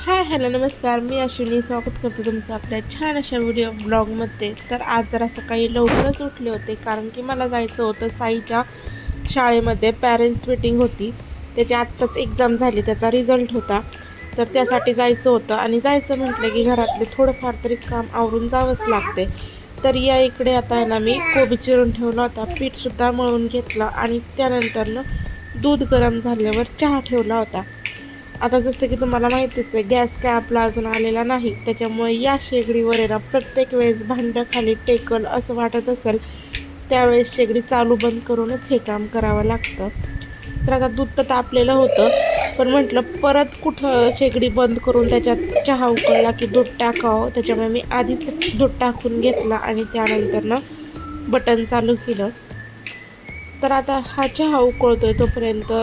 Hello नमस्कार. मी अश्विनी स्वागत करते तुमचं आपल्या छान अशा ब्लॉगमध्ये. तर आज जरा सकाळी लवकरच उठले होते कारण की मला जायचं होतं साईच्या शाळेमध्ये. पॅरेंट्स मीटिंग होती, त्याची आत्ताच एक्झाम झाली, त्याचा रिझल्ट होता. तर त्यासाठी जायचं होतं आणि जायचं म्हटलं की घरातले थोडंफार तरी काम आवरून जावंच लागते. तर या इकडे आता आहे ना, मी कोबी चिरून ठेवला होता, पीठसुद्धा मळून घेतलं आणि त्यानंतरनं दूध गरम झाल्यावर चहा ठेवला होता. आता जसं की तुम्हाला माहितीच आहे, गॅस काय आपला अजून आलेला नाही, त्याच्यामुळे या शेगडीवर आहे ना प्रत्येक वेळेस भांडं खाली टेकल असं वाटत असेल त्यावेळेस शेगडी चालू बंद करूनच हे काम करावं लागतं. तर आता दूध तर तापलेलं होतं, पण म्हटलं परत कुठं शेगडी बंद करून त्याच्यात चहा उकळला की दूध टाकावं, त्याच्यामुळे मी आधीच दूध टाकून घेतला आणि त्यानंतरनं बटन चालू केलं. तर आता हा चहा उकळतोय तोपर्यंत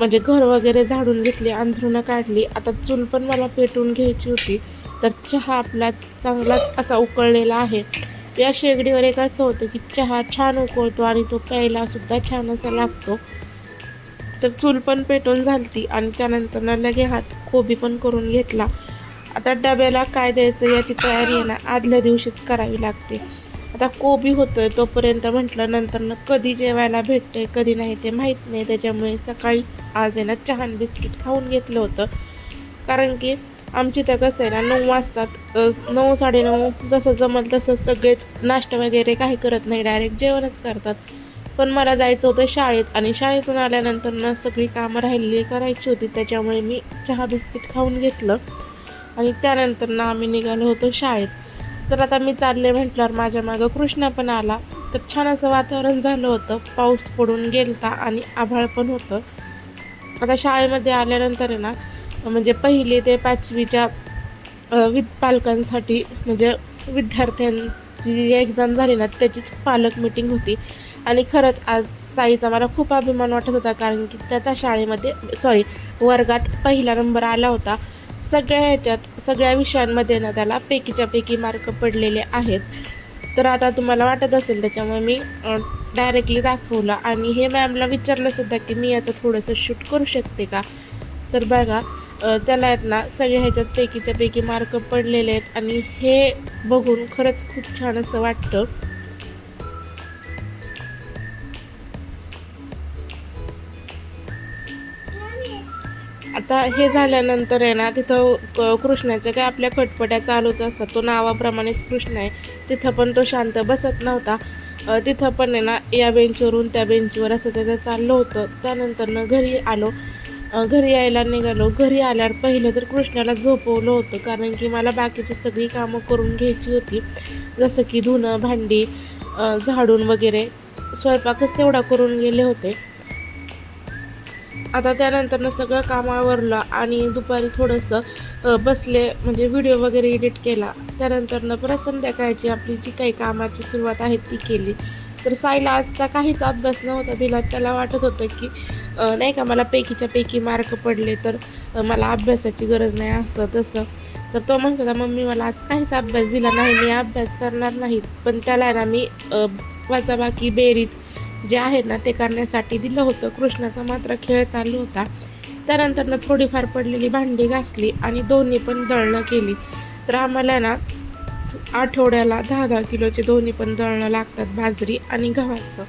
म्हणजे घर वगैरे झाडून घेतली, अंथरुणं काढली. आता चूल पण मला पेटवून घ्यायची होती. तर चहा आपला चांगलाच असा उकळलेला आहे. या शेगडीवर एक असं होतं की चहा छान उकळतो आणि तो प्यायला सुद्धा छान असा लागतो. तर चूल पण पेटवून झालती आणि त्यानंतर लगे हात कोबी पण करून घेतला. आता डब्याला काय द्यायचं याची तयारी आहे ना आदल्या दिवशीच करावी लागते. आता कोबी होतोय तोपर्यंत म्हटलं नंतर कधी जेवायला भेटते कधी नाही ते माहीत नाही, त्याच्यामुळे सकाळीच आज आहे ना चहा बिस्किट खाऊन घेतलं होतं. कारण की आमची तर कसं आहे ना 9 वाजतात, 9 9:30 जसं जमल तसं सगळेच नाश्ता वगैरे काही करत नाही, डायरेक्ट जेवणच करतात. पण मला जायचं होतं शाळेत आणि शाळेतून आल्यानंतर सगळी कामं राहिलेली करायची होती, त्याच्यामुळे मी चहा बिस्किट खाऊन घेतलं आणि त्यानंतर आम्ही निघालो होतो शाळेत. तर आता मी चालले म्हटल्यावर माझ्या मागं कृष्णा पण आला. तर छान असं वातावरण झालं होतं, पाऊस पडून गेलता आणि आभाळ पण होतं. आता शाळेमध्ये आल्यानंतर आहे ना, म्हणजे 1ली ते 5वीच्या पालकांसाठी म्हणजे विद्यार्थ्यांची जी एक्झाम झाली ना त्याचीच पालक मीटिंग होती. आणि खरंच आज साईचा मला खूप अभिमान वाटत होता कारण की त्याचा शाळेमध्ये वर्गात 1ला नंबर आला होता. सगळ्या विषयांमध्ये ना त्याला पैकीच्या पैकी मार्क पडलेले आहेत. तर आता तुम्हाला वाटत असेल त्याच्यामुळे मी डायरेक्टली दाखवलं आणि हे मॅमला विचारलं सुद्धा की मी याचं थोडंसं शूट करू शकते का. तर बघा त्याला आहेत ना सगळ्या ह्याच्यात पैकीच्या पैकी मार्क पडलेले आहेत आणि हे बघून खरंच खूप छान असं वाटतं. आता हे झाल्यानंतर आहे ना तिथं कृष्णाच्या काय आपल्या खटपट्या चालूच असतात, तो नावाप्रमाणेच कृष्ण आहे. तिथं पण तो शांत बसत नव्हता. तिथं पण आहे ना या बेंचवरून त्या बेंचवर असं त्याचं चाललं होतं. त्यानंतर घरी आलो. घरी यायला निघालो. घरी आल्यावर पहिलं तर कृष्णाला झोपवलं होतं कारण की मला बाकीची सगळी कामं करून घ्यायची होती, जसं की धुणं भांडी झाडून वगैरे. स्वयंपाकच तेवढा करून गेले होते. आता त्यानंतर सगळं काम आवरलं आणि दुपारी थोडंसं बसले, म्हणजे व्हिडिओ वगैरे एडिट केला. त्यानंतर परत संध्याकाळची आपली जी काही कामाची सुरुवात आहे ती केली. तर साईला आजचा काहीच अभ्यास नव्हता दिला. त्याला वाटत होतं की नाही का मला पैकीच्या पैकी मार्क पडले तर मला अभ्यासाची गरज नाही असं तसं. तर तो म्हणत होता मम्मी मला आज काहीच अभ्यास दिला नाही, मी अभ्यास करणार नाही. पण त्याला ना मी वजाबाकी बेरीज जे आहे ना ते करण्यासाठी दिलं होतं. कृष्णाचा मात्र खेळ चालू होता. त्यानंतर थोडीफार पडलेली भांडी घासली आणि दोन्ही पण दळणं केली. तर आम्हाला ना आठवड्याला 10-10 किलोचे दोन्ही पण दळणं लागतात, बाजरी आणि गव्हाचं.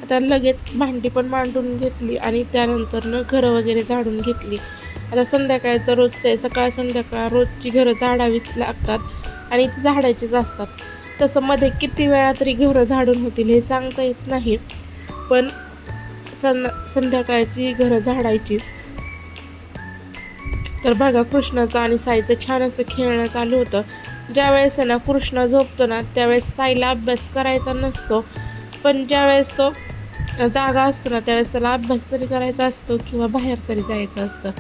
आता लगेच भांडी पण मांडून घेतली आणि त्यानंतर घरं वगैरे झाडून घेतली. आता संध्याकाळचं रोजचं आहे, सकाळ संध्याकाळ रोजची घरं झाडावीच लागतात आणि ती झाडायचीच असतात. तसं मध्ये किती वेळा तरी घरं झाडून होतील हे सांगता येत नाही, पण संध्याकाळची घरं झाडायचीच. तर बघा कृष्णाचं आणि साईचं छान असं खेळणं चालू होतं. ज्यावेळेस ना कृष्ण झोपतो ना त्यावेळेस साईला अभ्यास करायचा नसतो, पण ज्यावेळेस तो जागा असतो ना त्यावेळेस त्याला अभ्यास तरी करायचा असतो किंवा बाहेर तरी जायचं असतं.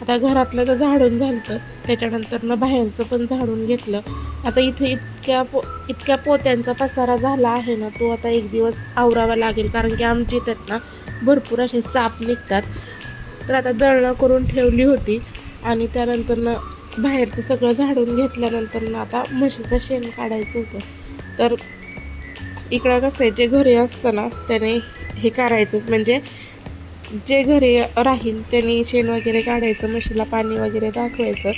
आता घरातलं तर झाडून झालं, त्याच्यानंतर बाहेरचं पण झाडून घेतलं. आता इथे इतक्या पोत्यांचा पसारा झाला आहे ना, तो आता एक दिवस आवरावा लागेल कारण की आमच्या इथं ना भरपूर असे साप निघतात. तर आता दळणं करून ठेवली होती आणि त्यानंतर बाहेरचं सगळं झाडून घेतल्यानंतर आता म्हशीचं शेण काढायचं होतं. तर इकडं कसं आहे जे घरी असतं ना त्याने हे करायचंच, म्हणजे जे घरी राहील त्यांनी शेण वगैरे काढायचं, म्हशीला पाणी वगैरे दाखवायचं.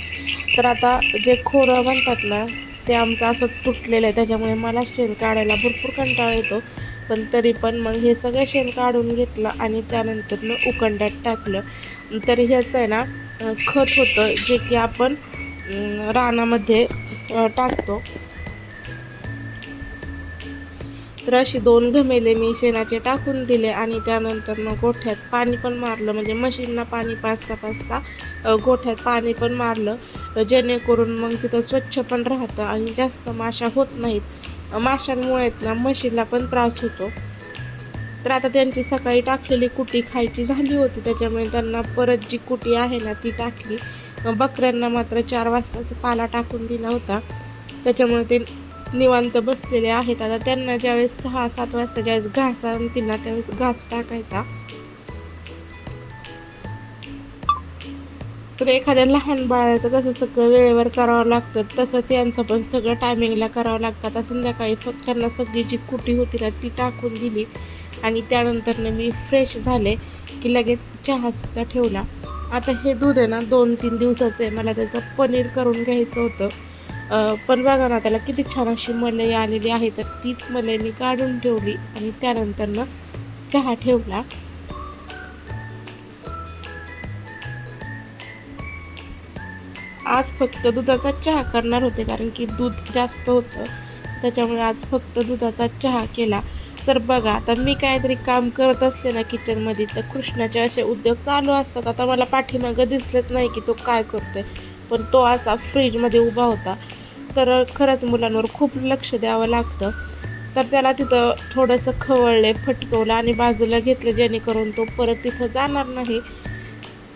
तर आता जे खोरं म्हणतात ना ते आमचं असं तुटलेलं आहे, त्याच्यामुळे मला शेण काढायला भरपूर कंटाळा येतो. पण तरी पण मग हे सगळं शेण काढून घेतलं आणि त्यानंतर उकंड्यात टाकलं. तर ह्याचं आहे ना खत होतं, जे की आपण रानामध्ये टाकतो. तर अशी 2 घमेले मी शेणाचे टाकून दिले आणि त्यानंतर गोठ्यात पाणी पण मारलं, म्हणजे म्हशींना पाणी पाजता गोठ्यात पाणी पण मारलं, जेणेकरून मग तिथं स्वच्छ पण राहतं आणि जास्त माशा होत नाहीत. माशांमुळे ना म्हशीला पण त्रास होतो. तर आता त्यांची सकाळी टाकलेली कुटी खायची झाली होती, त्याच्यामुळे त्यांना परत जी कुटी आहे ना ती टाकली. बकऱ्यांना मात्र 4 वाजताचा पाला टाकून दिला होता, त्याच्यामुळे ते निवांत बसलेले आहेत. आता त्यांना ज्यावेळेस 6-7 वाजता ज्यावेळेस घास आणतील ना त्यावेळेस घास टाकायचा. तर एखाद्या लहान बाळाचं कसं सगळं वेळेवर करावं लागतं, तसंच यांचं पण सगळं टायमिंगला करावं लागतं. आता संध्याकाळी फक्त त्यांना सगळी जी कुटी होती ना ती टाकून दिली आणि त्यानंतर मी फ्रेश झाले की लगेच चहासुद्धा ठेवला. आता हे दूध आहे ना 2-3 दिवसाचं आहे, मला त्याचं पनीर करून घ्यायचं होतं. पण बघा ना त्याला किती छान अशी मलई आलेली आहे. तर तीच मलई मी काढून ठेवली आणि त्यानंतर चहा ठेवला. आज फक्त दुधाचा चहा करणार होते, कारण की दूध जास्त होतं, त्याच्यामुळे आज फक्त दुधाचा चहा केला. तर बघा आता मी काहीतरी काम करत असते ना किचनमध्ये, तर कृष्णाचे असे उद्योग चालू असतात. आता मला पाठीमागं दिसलंच नाही की तो काय करतोय, पण तो असा फ्रीजमध्ये उभा होता. तर खरंच मुलांवर खूप लक्ष द्यावं लागतं. तर त्याला तिथं थोडंसं खवळले, फटकवलं आणि बाजूला घेतलं, जेणेकरून तो परत तिथं जाणार नाही.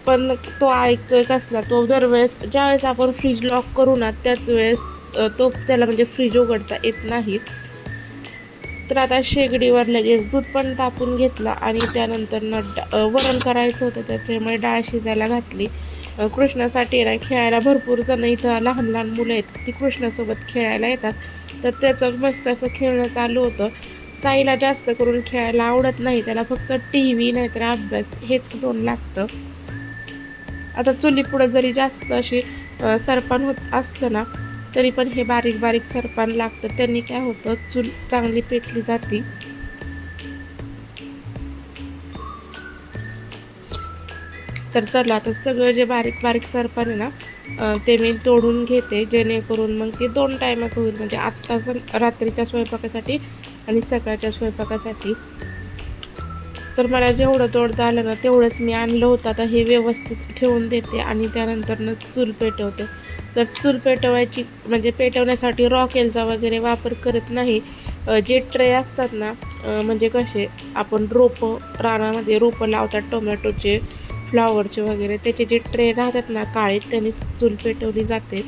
पण तो ऐकतोय कसला, तो दरवेळेस ज्यावेळेस आपण फ्रीज लॉक करू ना त्याच वेळेस तो त्याला म्हणजे फ्रीज उघडता येत नाही. तर आता शेगडीवर लगेच दूध पण तापून घेतलं आणि त्यानंतर वरण करायचं होतं, त्याच्यामुळे डाळ शिजायला घातली. कृष्णासाठी ना खेळायला भरपूर जण इथं लहान लहान मुलं आहेत, ती कृष्णासोबत खेळायला येतात. तर त्याचं मस्त असं खेळणं चालू होतं. साईला जास्त करून खेळायला आवडत नाही, त्याला फक्त TV नाहीतर अभ्यास हेच 2 लागतं. आता चुलीपुढं जरी जास्त अशी सरपण होत असलं ना तरी पण हे बारीक बारीक सरपण लागतं, त्यांनी काय होतं चूल चांगली पेटली जाते. तर चला आता सगळं जे बारीक बारीक सरपण आहे ना ते मी तोडून घेते, जेणेकरून मग ते 2 टायमात होईल, म्हणजे आत्ताच रात्रीच्या स्वयंपाकासाठी आणि सकाळच्या स्वयंपाकासाठी. तर मला जेवढं तोडता आलं ना तेवढंच मी आणलं होतं. आता हे व्यवस्थित ठेवून देते आणि त्यानंतर चूल पेटवते. तर चूल पेटवायची म्हणजे पेटवण्यासाठी रॉकेलचा वगैरे वापर करत नाही. जे ट्रे असतात ना म्हणजे कसे आपण रोपं रानामध्ये रोपं लावतात टोमॅटोचे, फ्लॉवरचे वगैरे, त्याचे जे ट्रे राहतात ना काळे, त्याने चूल पेटवली जाते.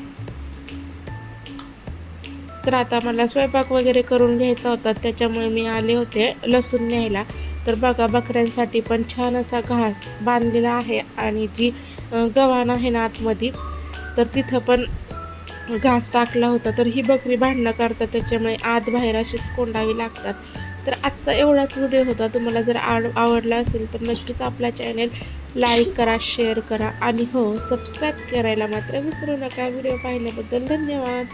तर आता मला स्वयंपाक वगैरे करून घ्यायचा होता, त्याच्यामुळे मी आले होते लसूण न्यायला. तर बघा बकऱ्यांसाठी पण छान असा घास बांधलेला आहे आणि जी गव्हाण आहे ना आतमध्ये, तर तिथं पण घास टाकला होता. तर ही बकरी भांडणं करतात, त्याच्यामुळे आत बाहेर अशीच कोंडावी लागतात. तर आजचा एवढाच व्हिडिओ होता. तुम्हाला जर आवडला असेल तर नक्कीच आपला चॅनल लाईक करा, शेअर करा आणि हो सबस्क्राईब करायला मात्र विसरू नका. व्हिडिओ पाहिल्याबद्दल धन्यवाद.